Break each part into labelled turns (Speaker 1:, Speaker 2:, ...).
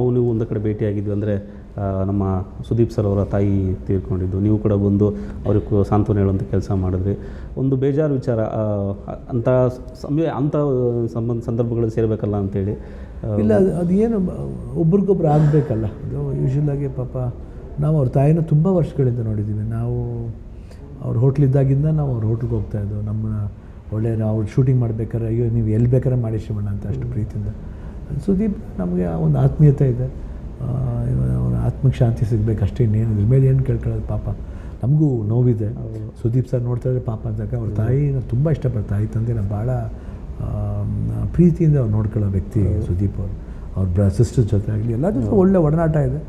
Speaker 1: ನೀವು ಒಂದು ಕಡೆ ಭೇಟಿಯಾಗಿದ್ವಿ ಅಂದರೆ ನಮ್ಮ ಸುದೀಪ್ ಸರ್ ಅವರ ತಾಯಿ ತೀರ್ಕೊಂಡಿದ್ದು, ನೀವು ಕೂಡ ಬಂದು ಅವ್ರಿಗೆ ಸಾಂತ್ವನ ಹೇಳುವಂಥ ಕೆಲಸ ಮಾಡಿದ್ರಿ. ಒಂದು ಬೇಜಾರು ವಿಚಾರ, ಅಂಥ ಸಂದರ್ಭಗಳಲ್ಲಿ ಸೇರಬೇಕಲ್ಲ ಅಂಥೇಳಿ.
Speaker 2: ಇಲ್ಲ, ಅದು ಏನು ಒಬ್ರಿಗೊಬ್ರು ಆಗಬೇಕಲ್ಲ. ಅದು ಯೂಶ್ವಲಾಗಿ ಪಾಪ ನಾವು ಅವ್ರ ತಾಯಿನ ತುಂಬ ವರ್ಷಗಳಿಂದ ನೋಡಿದ್ದೀವಿ. ನಾವು ಅವ್ರ ಹೋಟ್ಲಿದ್ದಾಗಿಂದ ನಾವು ಅವ್ರ ಹೋಟ್ಲಿಗೆ ಹೋಗ್ತಾಯಿದ್ದೆವು. ನಮ್ಮನ್ನ ಒಳ್ಳೆ ಅವ್ರು ಶೂಟಿಂಗ್ ಮಾಡ್ಬೇಕಾದ್ರೆ ಅಯ್ಯೋ ನೀವು ಎಲ್ಲಿ ಬೇಕಾದ್ರೆ ಮಾಡಿ ಶಿವಣ್ಣ ಅಂತ ಅಷ್ಟು ಪ್ರೀತಿಯಿಂದ. ಸುದೀಪ್ ನಮಗೆ ಒಂದು ಆತ್ಮೀಯತೆ ಇದೆ. ಅವನ ಆತ್ಮಕ್ಕೆ ಶಾಂತಿ ಸಿಗಬೇಕು ಅಷ್ಟೇ, ಇನ್ನೇನು ಇದ್ರ ಮೇಲೆ ಏನು ಕೇಳ್ಕೊಳ್ಳೋದು. ಪಾಪ ನಮಗೂ ನೋವಿದೆ. ಸುದೀಪ್ ಸರ್ ನೋಡ್ತಾ ಇದ್ರೆ ಪಾಪ ಅಂದಾಗ ಅವ್ರ ತಾಯಿನ ತುಂಬ ಇಷ್ಟಪಡ್ತಾರೆ. ತಾಯಿ ತಂದೆನ ಭಾಳ ಪ್ರೀತಿಯಿಂದ ಅವ್ರು ನೋಡ್ಕೊಳ್ಳೋ ವ್ಯಕ್ತಿ ಸುದೀಪ್ ಅವರು. ಅವ್ರ ಸಿಸ್ಟರ್ ಜೊತೆ ಆಗಲಿ ಎಲ್ಲ ಜೊತೆ ಒಳ್ಳೆ ಒಡನಾಟ ಇದೆ.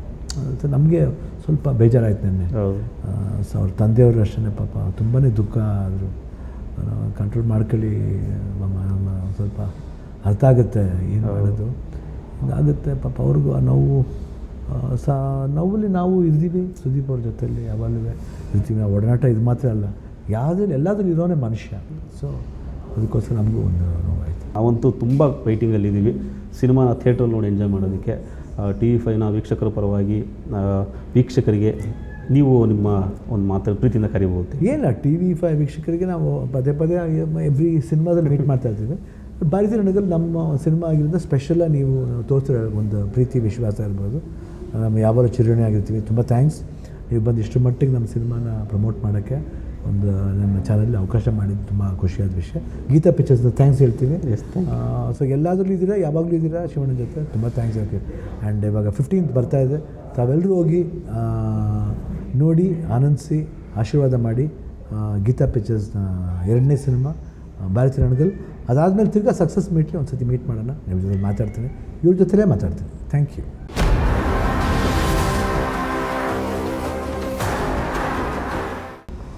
Speaker 2: ನಮಗೆ ಸ್ವಲ್ಪ ಬೇಜಾರಾಯ್ತು ನಿನ್ನೆ. ಸೊ ಅವ್ರ ತಂದೆಯವರು ಅಷ್ಟೇ ಪಾಪ ತುಂಬಾ ದುಃಖ ಆದರು. ಕಂಟ್ರೋಲ್ ಮಾಡ್ಕೊಳ್ಳಿ ಸ್ವಲ್ಪ ಅರ್ಥ ಆಗುತ್ತೆ ಏನು ಮಾಡೋದು ಆಗುತ್ತೆ. ಪಾಪ ಅವ್ರಿಗೂ ಆ ನೋವು ನೋವಲ್ಲಿ ನಾವು ಇರ್ತೀವಿ. ಸುದೀಪ್ ಅವ್ರ ಜೊತೆಯಲ್ಲಿ ಯಾವಾಗಲೂ ಇರ್ತೀವಿ. ಆ ಒಡನಾಟ ಇದು ಮಾತ್ರ ಅಲ್ಲ, ಯಾವುದ್ರಲ್ಲಿ ಎಲ್ಲಾದ್ರೂ ಇರೋನೇ ಮನುಷ್ಯ. ಸೊ ಅದಕ್ಕೋಸ್ಕರ ನಮಗೂ ಒಂದು ನೋವಾಯಿತು.
Speaker 1: ನಾವಂತೂ ತುಂಬ ವೈಟಿಂಗಲ್ಲಿದ್ದೀವಿ ಸಿನಿಮಾನ ಥಿಯೇಟ್ರಲ್ಲಿ ನೋಡಿ ಎಂಜಾಯ್ ಮಾಡೋದಕ್ಕೆ. TV5ನ ವೀಕ್ಷಕರ ಪರವಾಗಿ ವೀಕ್ಷಕರಿಗೆ ನೀವು ನಿಮ್ಮ ಒಂದು ಮಾತು ಪ್ರೀತಿಯಿಂದ ಕರಿಬೋದು.
Speaker 2: ಏನಿಲ್ಲ, TV5 ವೀಕ್ಷಕರಿಗೆ ನಾವು ಪದೇ ಪದೇ ಎವ್ರಿ ಸಿನಿಮಾದಲ್ಲಿ ಮೀಟ್ ಮಾಡ್ತಾ ಇರ್ತೀವಿ. ಭಾರತೀಯ ರಣದಲ್ಲಿ ನಮ್ಮ ಸಿನಿಮಾ ಆಗಿರೋದ್ರಿಂದ ಸ್ಪೆಷಲಾಗಿ ನೀವು ತೋರಿಸಿರೋ ಒಂದು ಪ್ರೀತಿ ವಿಶ್ವಾಸ ಇರ್ಬೋದು. ನಮ್ಮ ಯಾವಾಗಲೂ ಚಿರಣೆ ಆಗಿರ್ತೀವಿ. ತುಂಬ ಥ್ಯಾಂಕ್ಸ್, ನೀವು ಬಂದು ಇಷ್ಟು ಮಟ್ಟಿಗೆ ನಮ್ಮ ಸಿನಿಮಾನ ಪ್ರಮೋಟ್ ಮಾಡೋಕ್ಕೆ ಒಂದು ನಮ್ಮ ಚಾನಲಲ್ಲಿ ಅವಕಾಶ ಮಾಡಿದ್ದು ತುಂಬ ಖುಷಿಯಾದ ವಿಷಯ. ಗೀತಾ ಪಿಕ್ಚರ್ಸ್ ಥ್ಯಾಂಕ್ಸ್ ಹೇಳ್ತೀವಿ. ಸೊ ಎಲ್ಲಾದ್ರೂ ಇದ್ದೀರಾ, ಯಾವಾಗಲೂ ಇದ್ದೀರಾ ಶಿವಣ್ಣ ಜೊತೆ, ತುಂಬ ಥ್ಯಾಂಕ್ಸ್ ಹೇಳ್ತೀವಿ. ಆ್ಯಂಡ್ ಇವಾಗ 15th ಬರ್ತಾಯಿದೆ. ತಾವೆಲ್ಲರೂ ಹೋಗಿ ನೋಡಿ ಆನಂದಿಸಿ ಆಶೀರ್ವಾದ ಮಾಡಿ. ಗೀತಾ ಪಿಕ್ಚರ್ಸ್ನ 2ನೇ ಸಿನಿಮಾ ಭಾರತೀಯ ರಣಗಲ್. ಅದಾದಮೇಲೆ ತಿರ್ಗಾ ಸಕ್ಸಸ್ ಮೀಟ್ಲಿ ಒಂದು ಸತಿ ಮೀಟ್ ಮಾಡೋಣ. ನಿಮ್ಮ ಜೊತೆ ಮಾತಾಡ್ತೀನಿ, ಇವ್ರ ಜೊತೆಲೇ ಮಾತಾಡ್ತೀನಿ. Thank you.